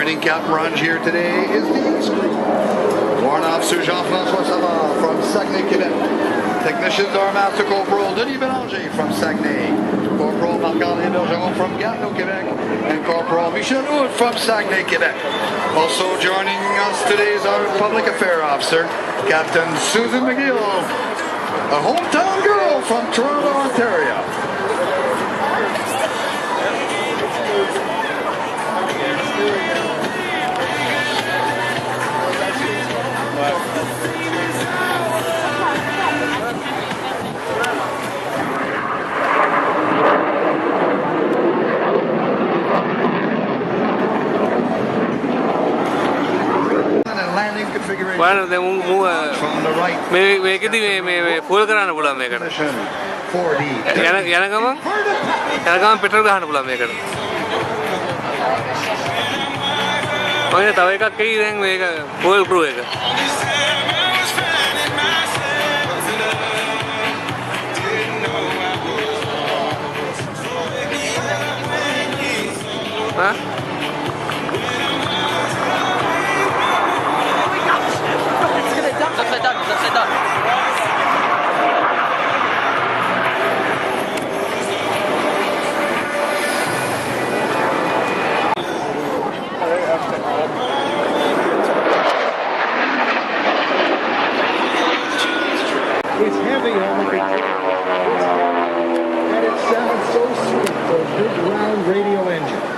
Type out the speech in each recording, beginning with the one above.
Joining Captain Runge here today is the East Group. Warrant Officer Jean-François Savard from Saguenay, Quebec. Technicians are Master Corporal Denis Bélanger from Saguenay, Corporal Marc-André Bergeron from Gatineau, Quebec, and Corporal Michel Hood from Saguenay, Quebec. Also joining us today is our Public Affairs Officer, Captain Susan McGill, a hometown girl from Toronto, Ontario. Well, the full කරන්න පුළුවන් මේකට. යන ගමන් petrol ගහන්න පුළුවන් මේකට. ඔය තව එකක් එයි දැන් මේක full crew එක. හා? Upside down. It's heavy on the and it sounds so sweet, those big round radio engines.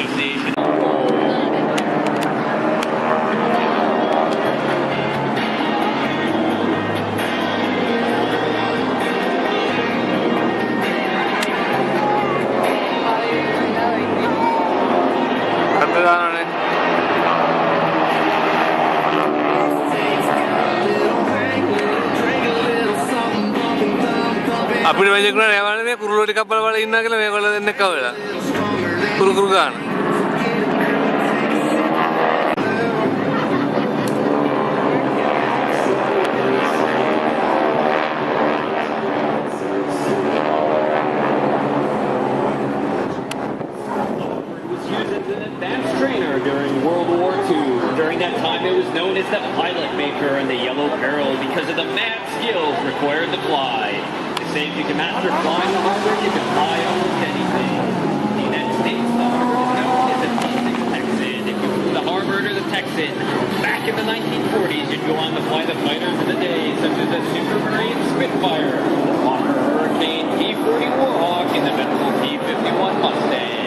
Association. അടുത്തതാണ് අපිට වැජකුණ නෑවනේ කුරුල්ලෝටි කප්පල වල ඉන්නා කියලා මේගොල්ලෝ දෙන්නෙක් කවලා කුරු කුරු ගන්න. During World War II. During that time, it was known as the pilot maker and the Yellow Peril because of the mad skills required to fly. They say if you can master flying the harbor, you can fly almost anything. In the United States, the harbor is known as the Texan. If you flew the harbor to the Texan, back in the 1940s, you'd go on to fly the fighters of the day, such as the Supermarine Spitfire, the Hawker Hurricane P-40 Warhawk, and the Medical P-51 Mustang.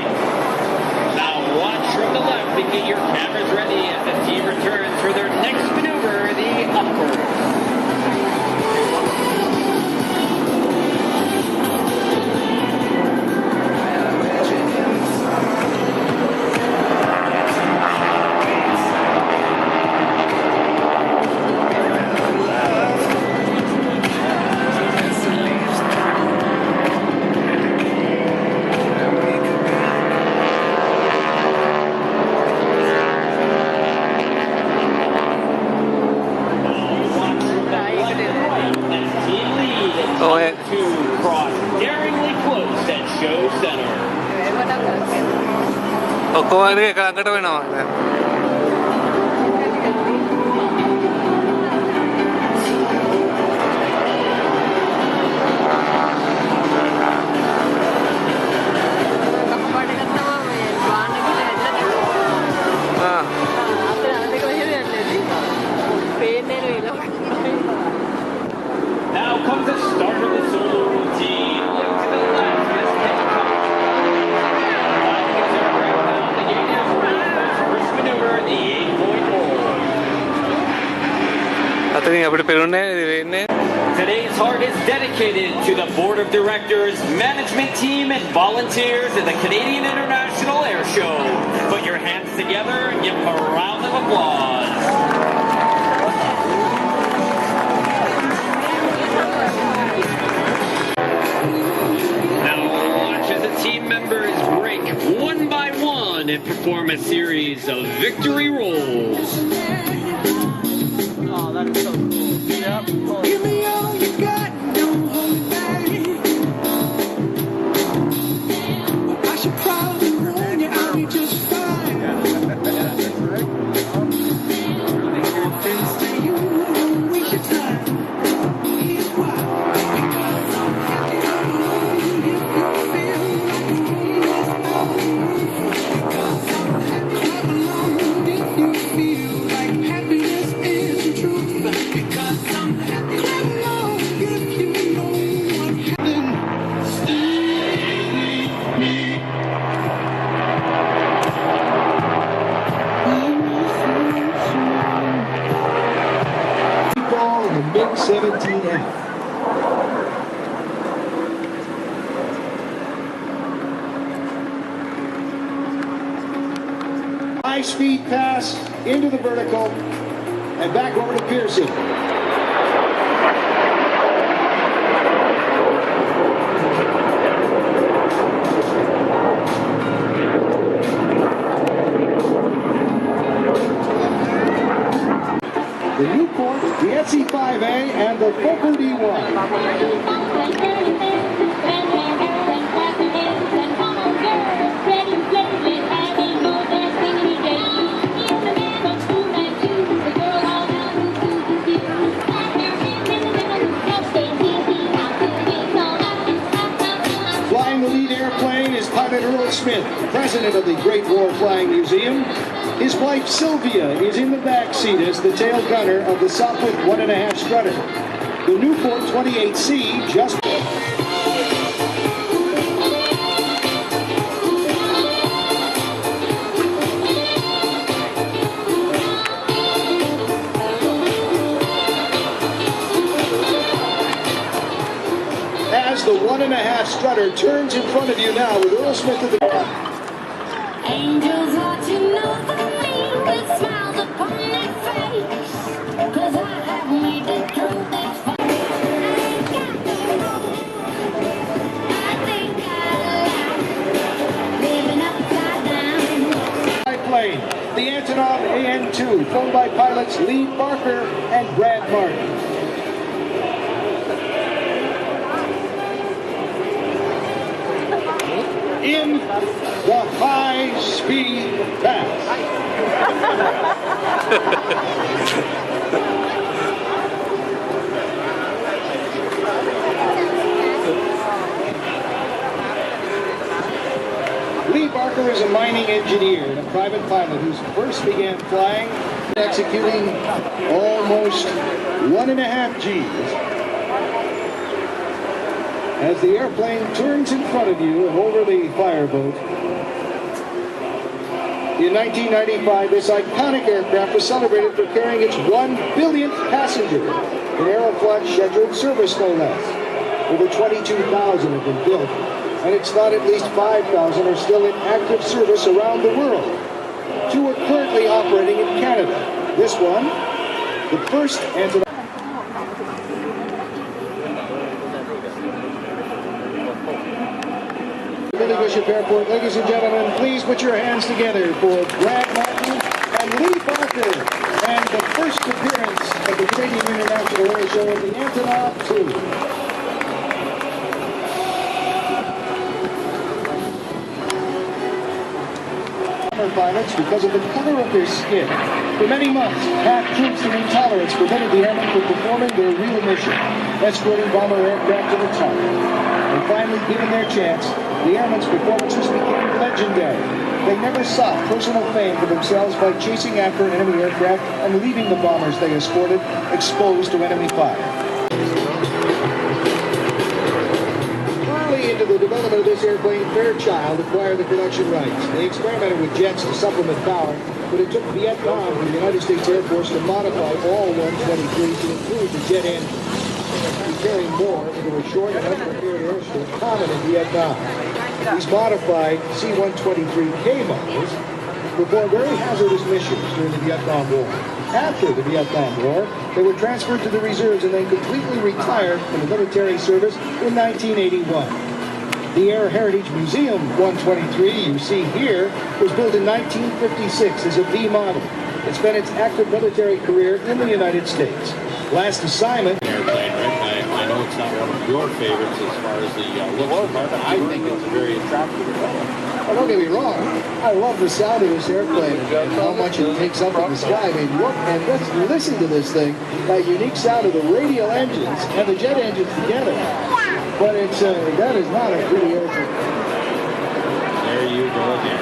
Watch from the left and get your cameras ready as the team returns for their next maneuver, the upward. ඔක්කොම එකකට වෙනවා. Now comes the start of the solo routine. Look to the left. First maneuver, the 8.0. Today's heart is dedicated to the board of directors, management team, and volunteers at the Canadian International Airshow. Put your hands together and give them a round of applause. Team members break one by one and perform a series of victory rolls. Oh, that's so cool. Yep. Give me all you got, don't hold back. I should probably warn you, I'll be just fine. That's right. Friends say you won't waste your time. Here's why. Because I'm happy. Big 17F. High-speed pass into the vertical and back over to Pearson. The Newport, the SE5A, and the Fokker D1. Flying the lead airplane is Pilot Earl Smith, president of the Great War Flying Museum. His wife Sylvia is in the back seat as the tail gunner of the Sopwith 1.5 Strutter. The Newport 28C just... Strutter turns in front of you now with Earl Smith at the... Angels watching over me with smiles upon their face. 'Cause I have made it through this fight. I ain't got no more. I think I like living upside down. Plane, the Antonov AN-2, flown by pilots Lee Barker and Brad Martin. In the high-speed pass. Lee Barker is a mining engineer and a private pilot who first began flying, executing almost 1.5 Gs. As the airplane turns in front of you and over the fireboat. In 1995, this iconic aircraft was celebrated for carrying its 1 billionth passenger. An Aeroflot scheduled service, no less. Over 22,000 have been built, and it's thought at least 5,000 are still in active service around the world. 2 are currently operating in Canada. This one, the first Antonov. Billy Bishop Airport, ladies and gentlemen, please put your hands together for Brad Martin and Lee Barker, and the first appearance of the Canadian International Airshow of the Antonov 2. Pilots because of the color of their skin. For many months, half troops and intolerance prevented the airmen from performing their real mission, escorting bomber aircraft to the top. And finally, given their chance, the airmen's performances became legendary. They never sought personal fame for themselves by chasing after enemy aircraft and leaving the bombers they escorted exposed to enemy fire. Early into the development of this airplane, Fairchild acquired the production rights. They experimented with jets to supplement power, but it took Vietnam for the United States Air Force to modify all 123s to include the jet engine, to carry more into a short and unprepared airstrip common in Vietnam. These modified C-123K models performed very hazardous missions during the Vietnam War. After the Vietnam War, they were transferred to the reserves and then completely retired from the military service in 1981. The Air Heritage Museum 123 you see here was built in 1956 as a V model. It spent its active military career in the United States. Last assignment... Airplane, Rick. I know it's not one of your favorites as far as the looks, but I think it's a very attractive airplane. Oh, don't get me wrong. I love the sound of this airplane and how much it takes up in the sky. I mean, look and let's listen to this thing. That unique sound of the radial engines and the jet engines together. But it's that is not a pretty airplane. There you go again.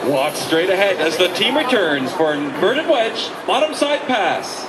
Walk straight ahead as the team returns for an inverted wedge, bottom side pass.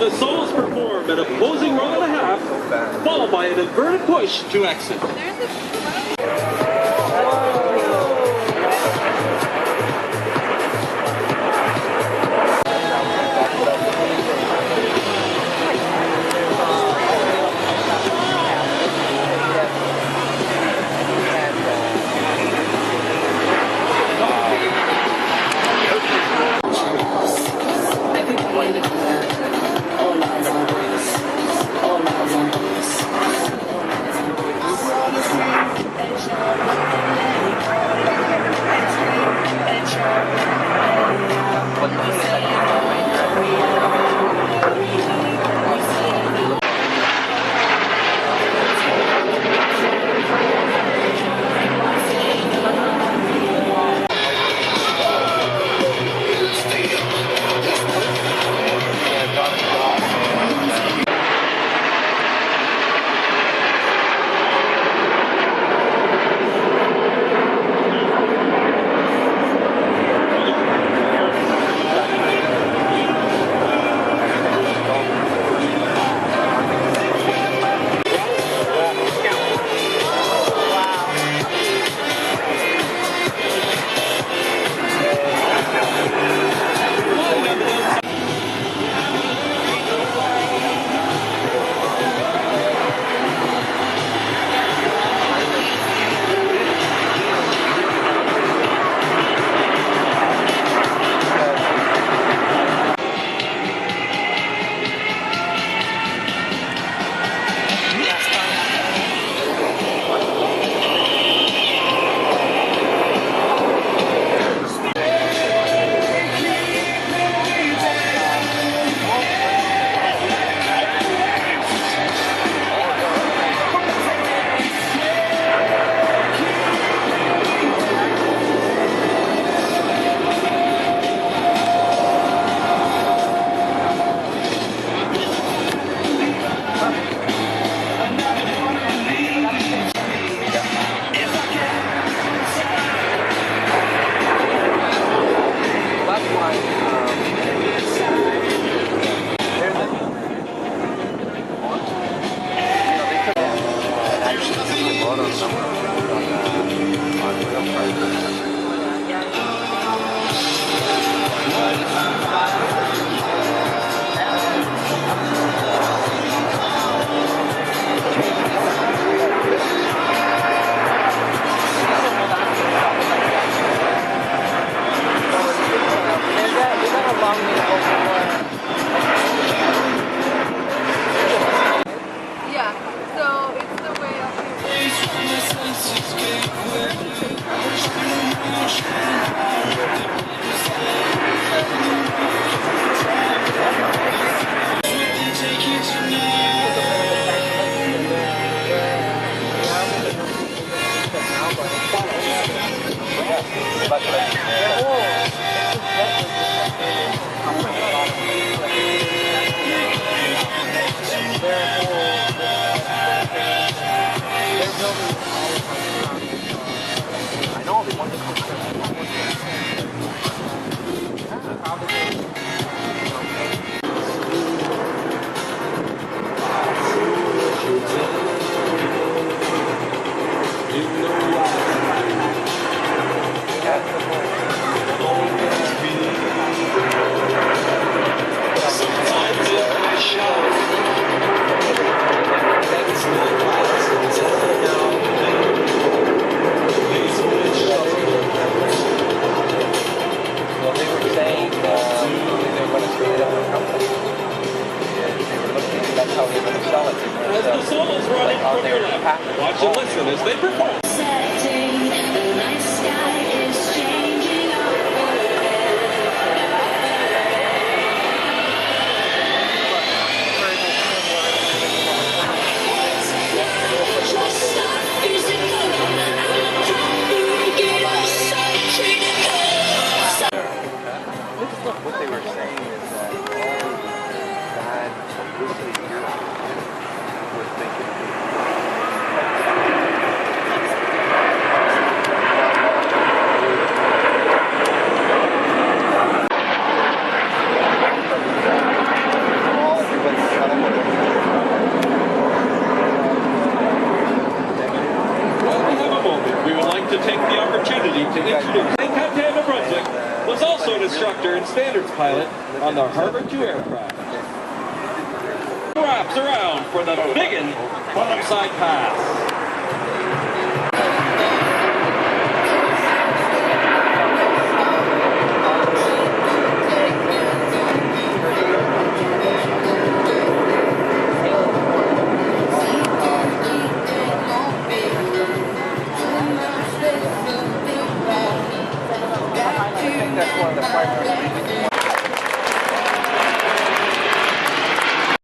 the solos perform an opposing roll and a half, followed by an inverted push to exit. As the solos run in from your left, watch and listen as they perform. What they were saying is that all bad publicity was thinking While we have a moment, we would like to take the opportunity to introduce St. Captain of Brunswick, was also an instructor and standards pilot on the Harbor 2 aircraft. Wraps around for the biggin bottom side pass.